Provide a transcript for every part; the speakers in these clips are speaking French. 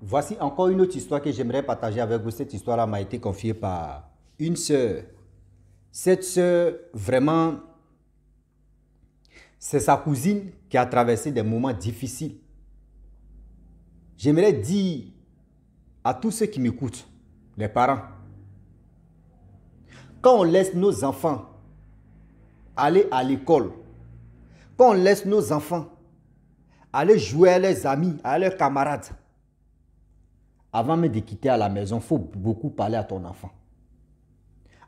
Voici encore une autre histoire que j'aimerais partager avec vous. Cette histoire-là m'a été confiée par une sœur. Cette sœur, vraiment, c'est sa cousine qui a traversé des moments difficiles. J'aimerais dire à tous ceux qui m'écoutent, les parents, quand on laisse nos enfants aller à l'école, quand on laisse nos enfants aller jouer à leurs amis, à leurs camarades, avant même de quitter à la maison, il faut beaucoup parler à ton enfant.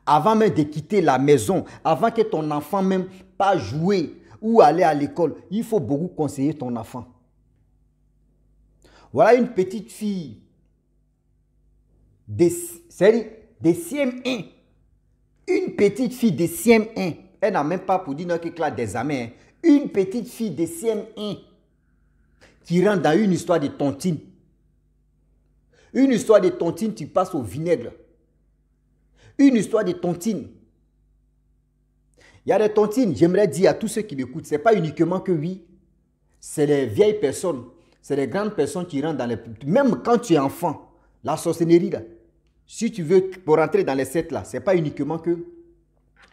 Avant même de quitter la maison, avant que ton enfant même pas jouer ou aller à l'école, il faut beaucoup conseiller ton enfant. Voilà une petite fille de CM1. Une petite fille de CM1. Elle n'a même pas pour dire que classe des examens. Une petite fille de CM1 qui rentre dans une histoire de tontine. Une histoire de tontine, tu passes au vinaigre. Une histoire de tontine. Il y a des tontines, j'aimerais dire à tous ceux qui m'écoutent, ce n'est pas uniquement que oui, c'est les vieilles personnes, c'est les grandes personnes qui rentrent dans les... Même quand tu es enfant, la sorcellerie là, si tu veux, pour rentrer dans les sectes là, ce n'est pas uniquement que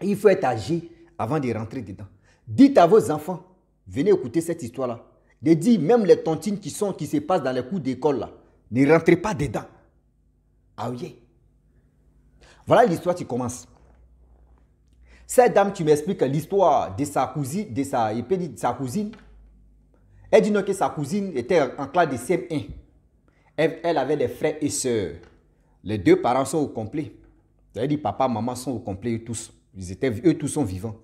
il faut être âgé avant de rentrer dedans. Dites à vos enfants, venez écouter cette histoire là, de dire même les tontines qui se passent dans les cours d'école là, ne rentrez pas dedans. Ah oui. Voilà l'histoire qui commence. Cette dame, tu m'expliques l'histoire de sa cousine, sa cousine. Elle dit non que sa cousine était en classe de CM1. Elle avait des frères et sœurs. Les deux parents sont au complet. Elle dit papa, maman sont au complet, eux tous. Eux tous sont vivants.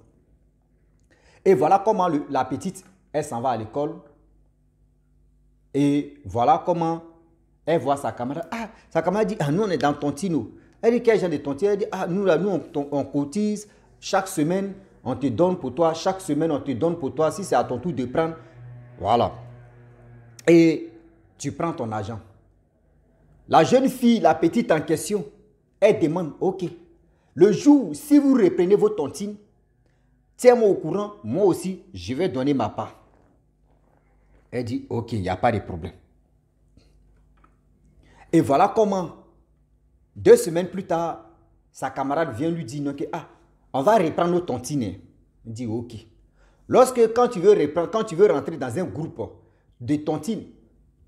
Et voilà comment la petite, elle s'en va à l'école. Et voilà comment elle voit sa camarade. Ah, sa camarade dit, ah, nous on est dans Tontino. Elle dit, quel genre de tontine? Elle dit, ah, nous on cotise. Chaque semaine, on te donne pour toi. Chaque semaine, on te donne pour toi. Si c'est à ton tour de prendre, voilà. Et tu prends ton argent. La jeune fille, la petite en question, elle demande, ok, le jour, si vous reprenez vos tontines, tiens-moi au courant, moi aussi, je vais donner ma part. Elle dit, ok, il n'y a pas de problème. Et voilà comment, 2 semaines plus tard, sa camarade vient lui dire, okay, ah, on va reprendre nos tontines. Il dit, ok. Quand tu veux rentrer dans un groupe de tontines,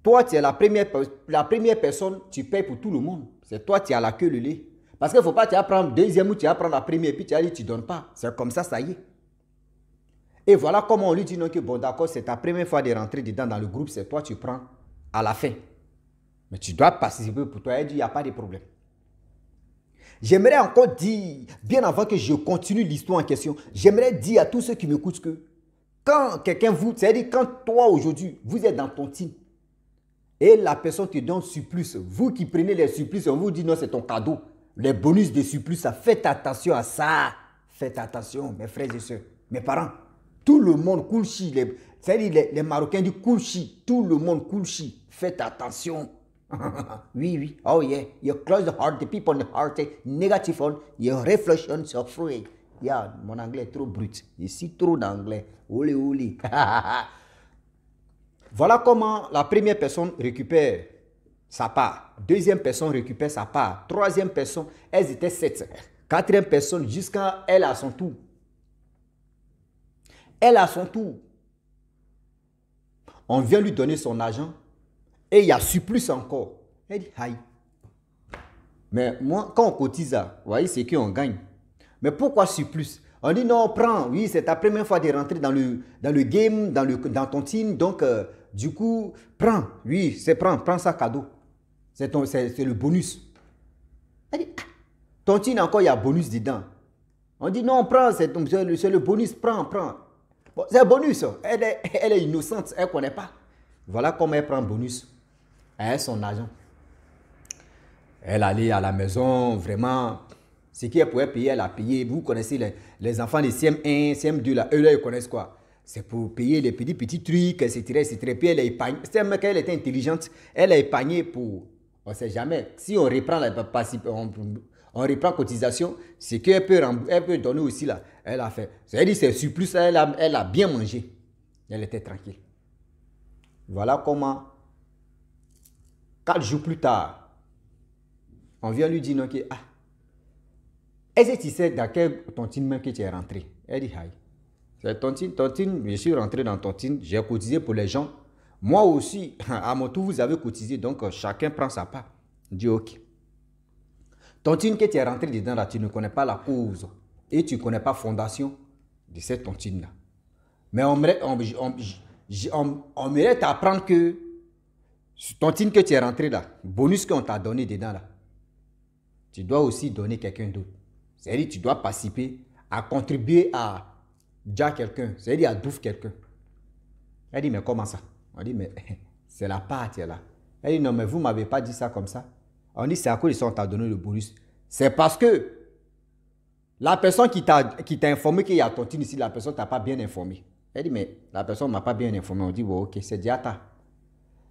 toi, tu es la première personne, tu payes pour tout le monde. C'est toi, tu as la queue le lait. Parce qu'il ne faut pas, tu vas prendre deuxième ou tu vas prendre la première, puis tu vas dire, tu ne donnes pas. C'est comme ça y est. Et voilà comment on lui dit, non, que bon, d'accord, c'est ta première fois de rentrer dedans dans le groupe, c'est toi, tu prends à la fin. Mais tu dois participer pour toi. Elle dit, il n'y a pas de problème. J'aimerais encore dire, bien avant que je continue l'histoire en question, j'aimerais dire à tous ceux qui m'écoutent que quand quelqu'un c'est-à-dire quand toi aujourd'hui, vous êtes dans ton team et la personne te donne surplus, vous qui prenez les surplus, on vous dit non, c'est ton cadeau. Les bonus de surplus, ça, faites attention à ça. Faites attention, mes frères et sœurs, mes parents. Tout le monde cool chi, c'est-à-dire les Marocains disent cool chi, tout le monde cool chi. Faites attention. Oui, oui. Oh yeah. You close the heart, the people in the heart, negative on, your reflections are free. Yeah, mon anglais est trop brut. Ici, trop d'anglais. Oli, oli. Voilà comment la première personne récupère sa part. Deuxième personne récupère sa part. Troisième personne, elles étaient 7. Quatrième personne, jusqu'à elle à son tour. Elle à son tour. On vient lui donner son argent. Et il y a surplus encore. Elle dit, aïe. Mais moi, quand on cotise, vous voyez, c'est qu'on gagne. Mais pourquoi surplus? On dit, non, prends. Oui, c'est ta première fois de rentrer dans le game, dans ton team. Donc, du coup, prends. Oui, prends ça cadeau. C'est le bonus. Elle dit, ah, ton team, encore, il y a bonus dedans. On dit, non, prends, c'est le bonus, prends. Bon, c'est un bonus. Elle est innocente, elle ne connaît pas. Voilà comment elle prend bonus. Elle a son argent. Elle allait à la maison, vraiment, ce qu'elle pouvait payer, elle a payé. Vous connaissez les enfants de CM1, CM2, là, eux là, ils connaissent quoi? C'est pour payer les petits trucs, etc. Puis elle a épargné. C'est un mec, elle était intelligente. Elle a épargné pour, on ne sait jamais, si on reprend on reprend cotisation, c'est qu'elle peut donner aussi là. Elle a fait. C'est-à-dire c'est surplus, elle a bien mangé. Elle était tranquille. Voilà comment 4 jours plus tard, on vient lui dire non, que, ah, est-ce que tu sais dans quelle tontine même que tu es rentré? Elle dit, aïe, c'est tontine, je suis rentré dans tontine, j'ai cotisé pour les gens. Moi aussi, à mon tour, vous avez cotisé, donc chacun prend sa part. Je dis, ok. Tontine que tu es rentré dedans, là, tu ne connais pas la cause et tu ne connais pas la fondation de cette tontine-là. Mais on mérite t'apprendre que tontine que tu es rentré là, bonus qu'on t'a donné dedans là, tu dois aussi donner quelqu'un d'autre. C'est-à-dire tu dois participer à contribuer à déjà quelqu'un, c'est-à-dire à douf quelqu'un. Elle dit, mais comment ça? On dit, mais c'est la part qui est là. Elle dit, non, mais vous ne m'avez pas dit ça comme ça. On dit, c'est à cause de ça qu'on t'a donné le bonus. C'est parce que la personne qui t'a informé qu'il y a tontine ici, la personne ne t'a pas bien informé. Elle dit, mais la personne ne m'a pas bien informé. On dit, bon, ok, c'est déjà ta.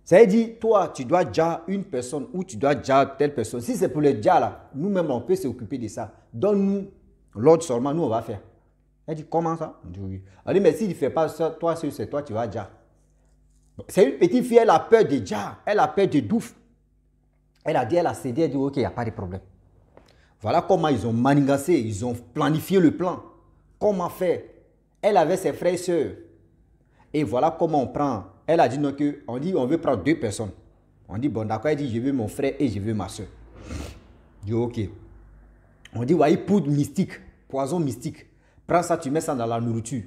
Ça veut dire, toi, tu dois déjà une personne ou tu dois déjà telle personne. Si c'est pour le déjà là, nous-mêmes, on peut s'occuper de ça. Donne-nous l'ordre seulement, nous, on va faire. Elle dit, comment ça? On dit, oui. Elle dit, mais s'il ne fait pas ça, toi, c'est toi, tu vas déjà. C'est une petite fille, elle a peur de déjà. Elle a peur de douf. Elle a dit, elle a cédé, elle dit, ok, il n'y a pas de problème. Voilà comment ils ont manigancé, ils ont planifié le plan. Comment faire? Elle avait ses frères et sœurs. Et voilà comment on prend. Elle a dit non, on dit on veut prendre 2 personnes. On dit bon d'accord, elle dit je veux mon frère et je veux ma soeur. Je dis ok. On dit voyez poudre mystique, poison mystique. Prends ça, tu mets ça dans la nourriture.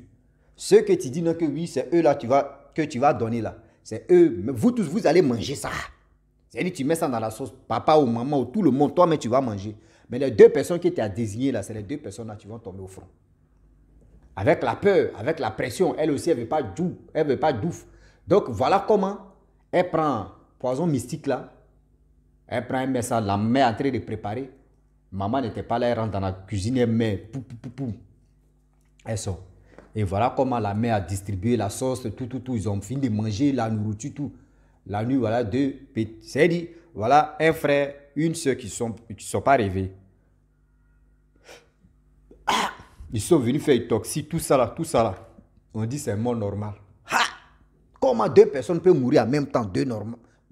Ceux que tu dis non que oui, c'est eux là que tu vas donner là. C'est eux, mais vous tous vous allez manger ça. C'est-à-dire tu mets ça dans la sauce, papa ou maman ou tout le monde, toi mais tu vas manger. Mais les 2 personnes que tu as désignées là, c'est les 2 personnes là qui vont tomber au front. Avec la peur, avec la pression, elle aussi, elle ne veut pas douf. Donc, voilà comment elle prend poison mystique là. Elle prend, elle met ça, la met en train de préparer. Maman n'était pas là, elle rentre dans la cuisine, elle met, pou. Elle sort. Et voilà comment la mère a distribué la sauce, tout. Ils ont fini de manger la nourriture, tout. La nuit, voilà, 2 petits. C'est dit, voilà, un frère, une soeur qui sont pas réveillés. Ils sont venus faire autopsie, tout ça là. On dit c'est mort normal. Ha! Comment 2 personnes peuvent mourir en même temps, 2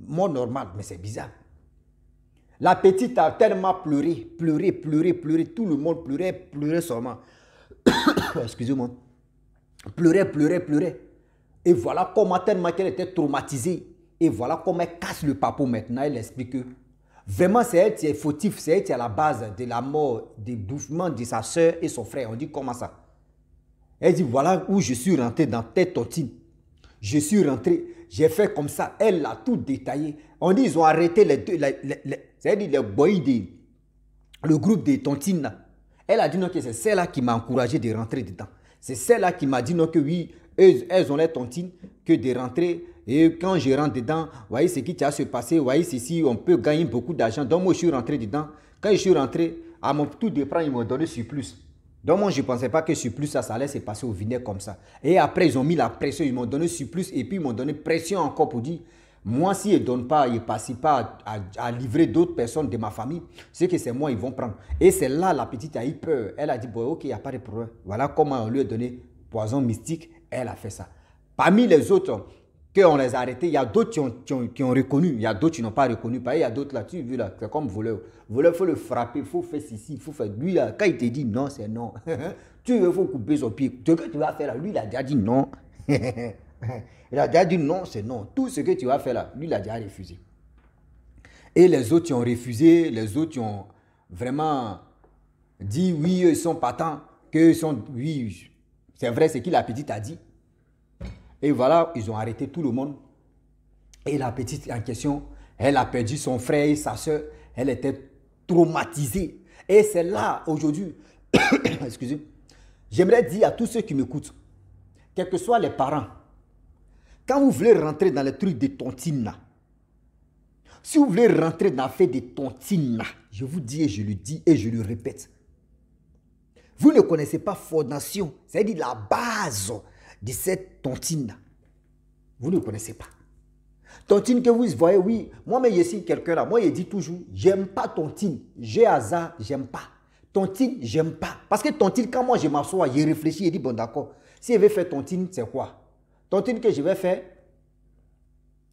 mort normal, mais c'est bizarre. La petite a tellement pleuré. Tout le monde pleurait seulement. Excusez-moi. Pleurait. Et voilà comment tellement qu'elle était traumatisée. Et voilà comment elle casse le papeau maintenant. Elle explique que vraiment c'est elle qui est fautif. C'est elle qui est à la base de la mort, du bouffement de sa soeur et son frère. On dit comment ça? Elle dit voilà où je suis rentré dans telle tontine. Je suis rentré, j'ai fait comme ça. Elle l'a tout détaillé. On dit ils ont arrêté les deux, c'est-à-dire les boys, le groupe des tontines là. Elle a dit non que c'est celle-là qui m'a encouragé de rentrer dedans. C'est celle-là qui m'a dit non que oui, elles ont les tontines, que de rentrer. Et quand je rentre dedans, vous voyez ce qui va se passer, vous voyez ceci, on peut gagner beaucoup d'argent. Donc moi je suis rentré dedans. Quand je suis rentré, à mon tout départ, ils m'ont donné surplus. Donc moi je ne pensais pas que surplus ça allait se passer au vinaigre comme ça. Et après ils ont mis la pression, ils m'ont donné surplus et puis ils m'ont donné pression encore pour dire, moi s'ils ne donnent pas, ils ne participent pas à livrer d'autres personnes de ma famille, c'est que c'est moi ils vont prendre. Et c'est là la petite a eu peur. Elle a dit, bon ok, il n'y a pas de problème. Voilà comment on lui a donné poison mystique, elle a fait ça. Parmi les autres, qu'on les a arrêtés, il y a d'autres qui ont reconnu, il y a d'autres qui n'ont pas reconnu. Il y a d'autres là, tu vois là, c'est comme voleur. Voleur, il faut le frapper, il faut faire ceci, il faut faire. Lui là, quand il te dit non, c'est non. Tu veux, il faut couper son pied. Ce que tu vas faire là, lui il a déjà dit non. Il a déjà dit non, c'est non. Tout ce que tu vas faire là, lui il a déjà refusé. Et les autres qui ont refusé, les autres qui ont vraiment dit oui, ils sont partants, que sont, oui, c'est vrai, c'est qui la petite a dit. Et voilà, ils ont arrêté tout le monde. Et la petite en question, elle a perdu son frère et sa soeur. Elle était traumatisée. Et c'est là, aujourd'hui, excusez, j'aimerais dire à tous ceux qui m'écoutent, quels que soient les parents, quand vous voulez rentrer dans les trucs de tontine là, si vous voulez rentrer dans l'affaire de tontine là, je vous dis et je le dis et je le répète, vous ne connaissez pas fondation, c'est-à-dire la base de cette tontine-là. Vous ne connaissez pas. Tontine que vous voyez, oui. Moi, mais je suis quelqu'un là. Moi, je dis toujours, j'aime pas tontine. J'ai hasard, j'aime pas. Tontine, j'aime pas. Parce que tontine, quand moi je m'assois, je réfléchis, je dis, bon d'accord, si je vais faire tontine, c'est quoi? Tontine que je vais faire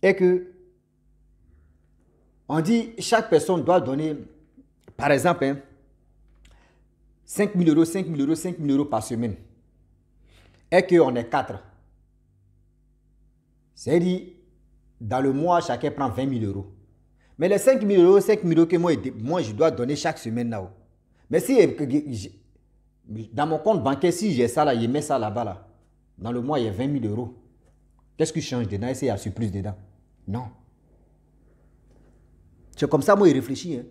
est que On dit chaque personne doit donner, par exemple, hein, 5 000 euros, 5 000 euros, 5 000 euros par semaine. Et qu'on est 4. C'est-à-dire, dans le mois, chacun prend 20 000 euros. Mais les 5 000 euros, 5 000 euros que moi, je dois donner chaque semaine là-haut. Mais si, dans mon compte bancaire, si j'ai ça là, je mets ça là-bas là. Dans le mois, il y a 20 000 euros. Qu'est-ce qui change dedans? Est-ce qu'il y a surplus dedans? Non. C'est comme ça, moi, je réfléchis. Hein.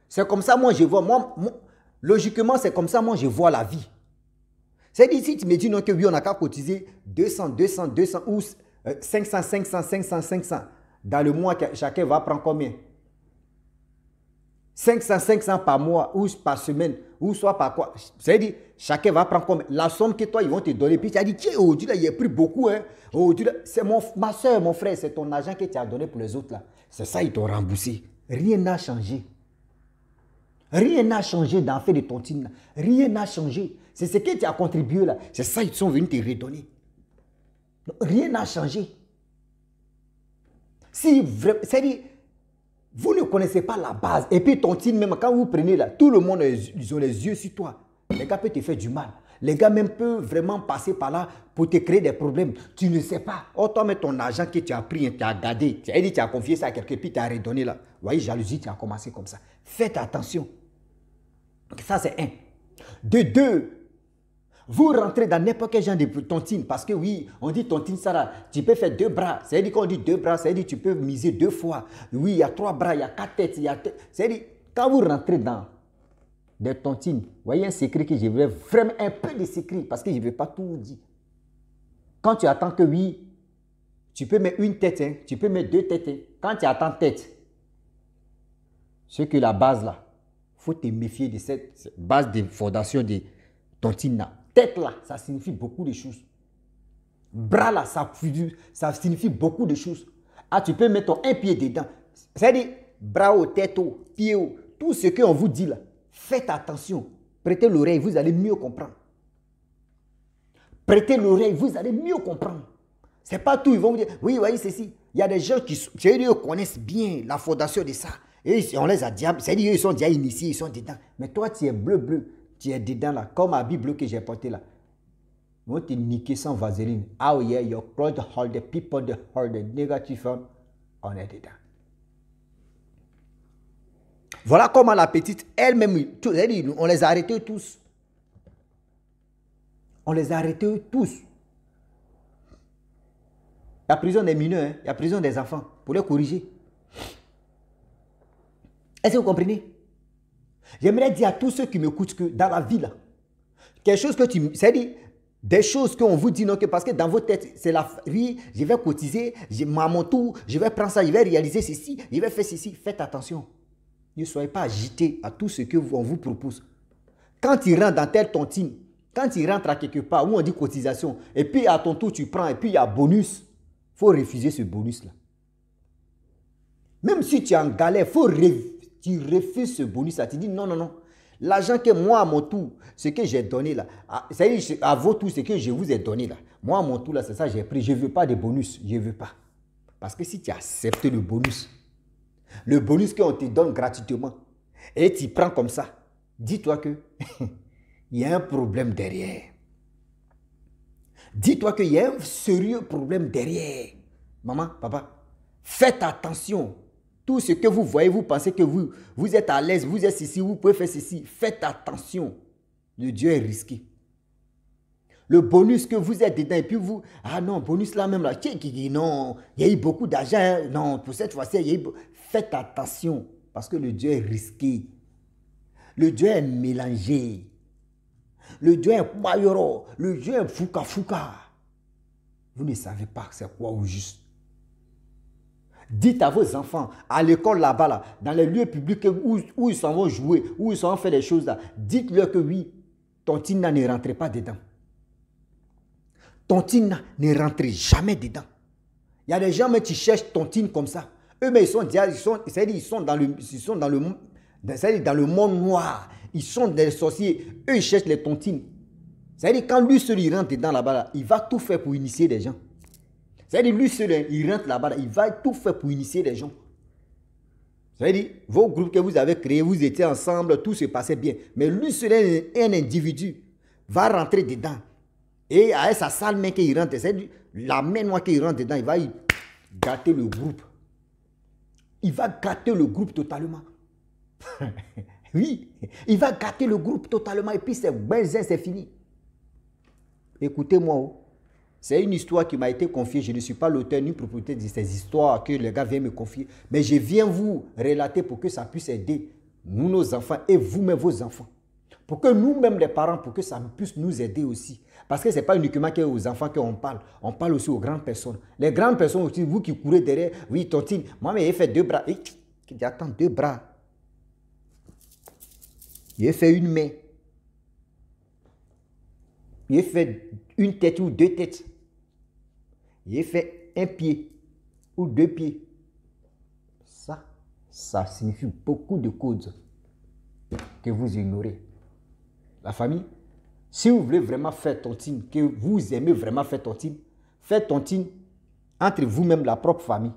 C'est comme ça, moi, je vois. Logiquement, c'est comme ça, moi, je vois la vie. C'est-à-dire, si tu me dis non, que oui, on n'a qu'à cotiser 200 ou 500. Dans le mois, chacun va prendre combien? 500 par mois ou par semaine ou soit par quoi? C'est-à-dire, chacun va prendre combien? La somme que toi, ils vont te donner. Puis tu as dit, tiens, aujourd'hui, là, il a pris beaucoup. Hein. C'est ma soeur, mon frère, c'est ton argent que tu as donné pour les autres. Là. C'est ça, ils t'ont remboursé. Rien n'a changé. Rien n'a changé dans l'affaire de tontine. Rien n'a changé. C'est ce que tu as contribué là. C'est ça, ils sont venus te redonner. Rien n'a changé. Si vraiment, c'est-à-dire, vous ne connaissez pas la base. Et puis tontine, même quand vous prenez là, tout le monde, ils ont les yeux sur toi. Les gars peuvent te faire du mal. Les gars même peuvent vraiment passer par là pour te créer des problèmes. Tu ne sais pas. Oh, toi, mais ton argent que tu as pris, tu as gardé, tu as dit, tu as confié ça à quelqu'un, puis tu as redonné là. Vous voyez, jalousie, tu as commencé comme ça. Faites attention. Ça, c'est un. De deux, vous rentrez dans n'importe quel genre de tontine. Parce que oui, on dit tontine, ça là, tu peux faire 2 bras. C'est-à-dire qu'on dit 2 bras, c'est-à-dire tu peux miser 2 fois. Oui, il y a 3 bras, il y a 4 têtes. C'est-à-dire, quand vous rentrez dans des tontines, vous voyez un secret que je voulais vraiment un peu de secret parce que je ne vais pas tout vous dire. Quand tu attends que oui, tu peux mettre une tête, hein, tu peux mettre 2 têtes. Hein. Quand tu attends tête, c'est que la base là, il faut te méfier de cette base de fondation de tontine là. Tête là, ça signifie beaucoup de choses. Bras là, ça signifie beaucoup de choses. Ah, tu peux mettre ton un pied dedans. C'est-à-dire, bras au, tête au, pied au, tout ce qu'on vous dit là. Faites attention. Prêtez l'oreille, vous allez mieux comprendre. Prêtez l'oreille, vous allez mieux comprendre. C'est pas tout, ils vont vous dire, oui, voyez ceci. Il y a des gens qui connaissent bien la fondation de ça. Et on les a diables. C'est-à-dire, ils sont déjà initiés, ils sont dedans. Mais toi, tu es bleu. Tu es dedans là, comme la Bible que j'ai portée là. Ils vont te niquer sans vaseline. Oh yeah, your crowd hold the people, the hold the negative, on est dedans. Voilà comment la petite, elle-même, on les a arrêtés tous. On les a arrêtés tous. Il y a prison des mineurs, hein? Il y a prison des enfants, pour les corriger. Est-ce que vous comprenez? J'aimerais dire à tous ceux qui m'écoutent que dans la vie, là, quelque chose que c'est-à-dire, des choses qu'on vous dit, non, que parce que dans votre tête, c'est la vie, je vais cotiser, à mon tour, je vais prendre ça, je vais réaliser ceci, je vais faire ceci. Faites attention. Ne soyez pas agités à tout ce qu'on vous propose. Quand tu rentres dans telle tontine, quand tu rentres à quelque part où on dit cotisation, et puis à ton tour tu prends, et puis il y a bonus, il faut refuser ce bonus-là. Même si tu es en galère, tu refuses ce bonus-là. Tu dis non. L'argent que moi, à mon tour, ce que j'ai donné là, c'est-à-dire à vos tours, ce que je vous ai donné là, moi, à mon tour là, c'est ça que j'ai pris. Je ne veux pas de bonus. Je ne veux pas. Parce que si tu acceptes le bonus qu'on te donne gratuitement, et tu prends comme ça, dis-toi que il y a un problème derrière. Dis-toi qu'il y a un sérieux problème derrière. Maman, papa, faites attention. Tout ce que vous voyez, vous pensez que vous êtes à l'aise, vous êtes ici, vous pouvez faire ceci. Faites attention. Le Dieu est risqué. Le bonus que vous êtes dedans, et puis vous, ah non, bonus là même là, non, il y a eu beaucoup d'argent, non, pour cette fois-ci, il y a eu... Faites attention, parce que le Dieu est risqué. Le Dieu est mélangé. Le Dieu est mayoro. Le Dieu est fouka. Vous ne savez pas c'est quoi au juste. Dites à vos enfants, à l'école là-bas, là, dans les lieux publics où ils s'en vont jouer, où ils s'en vont faire des choses là, dites-leur que oui, tontine ne rentrez pas dedans. Tontine ne rentrez jamais dedans. Il y a des gens mais qui cherchent tontine comme ça. Eux, mais ils sont dans le monde noir. Ils sont des sorciers. Eux, ils cherchent les tontines. C'est-à-dire, quand lui seul, il rentre dedans là-bas, là, il va tout faire pour initier des gens. C'est-à-dire, lui seul, il rentre là-bas, là, il va tout faire pour initier des gens. C'est-à-dire, vos groupes que vous avez créés, vous étiez ensemble, tout se passait bien. Mais lui seul, un individu, va rentrer dedans. Et avec sa sale main qu'il rentre, c'est-à-dire, la main noire qu'il rentre dedans, il va gâter le groupe. Il va gâter le groupe totalement. Oui, il va gâter le groupe totalement. Et puis, c'est baiser, c'est fini. Écoutez-moi, oh. C'est une histoire qui m'a été confiée. Je ne suis pas l'auteur ni propriétaire de ces histoires que les gars viennent me confier. Mais je viens vous relater pour que ça puisse aider nous, nos enfants, et vous-même, vos enfants. Pour que nous-mêmes, les parents, pour que ça puisse nous aider aussi. Parce que ce n'est pas uniquement aux enfants qu'on parle. On parle aussi aux grandes personnes. Les grandes personnes aussi, vous qui courez derrière, oui, tontine, moi, mais il fait 2 bras. Attends, 2 bras. Il fait une main. Il fait une tête ou 2 têtes. Il fait un pied ou 2 pieds. Ça signifie beaucoup de causes que vous ignorez. La famille, si vous voulez vraiment faire tontine, que vous aimez vraiment faire tontine, faites tontine entre vous-même, la propre famille.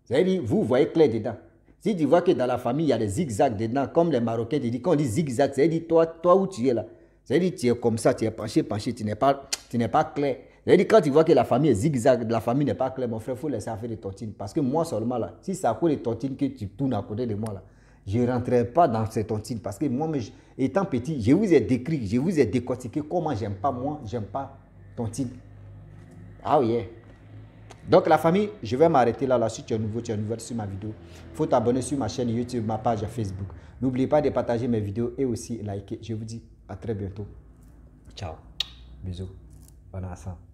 C'est-à-dire, vous voyez clair dedans. Si tu vois que dans la famille, il y a des zigzags dedans, comme les Marocains te disent, quand on dit zigzag, c'est-à-dire toi où tu es là. C'est-à-dire tu es comme ça, tu es penché, tu n'es pas clair. C'est-à-dire quand tu vois que la famille est zigzag, la famille n'est pas claire, mon frère, il faut laisser faire des tontines. Parce que moi seulement là, si c'est à cause des tontines que tu tournes à côté de moi là, je ne rentrerai pas dans ces tontines. Parce que moi, étant petit, je vous ai décrit, je vous ai décortiqué comment j'aime pas tontines. Ah oui. Yeah. Donc la famille, je vais m'arrêter là. Si tu es nouveau, tu es nouvelle sur ma vidéo. Il faut t'abonner sur ma chaîne YouTube, ma page Facebook. N'oubliez pas de partager mes vidéos et aussi liker. Je vous dis à très bientôt. Ciao. Bisous. Bonne ensemble.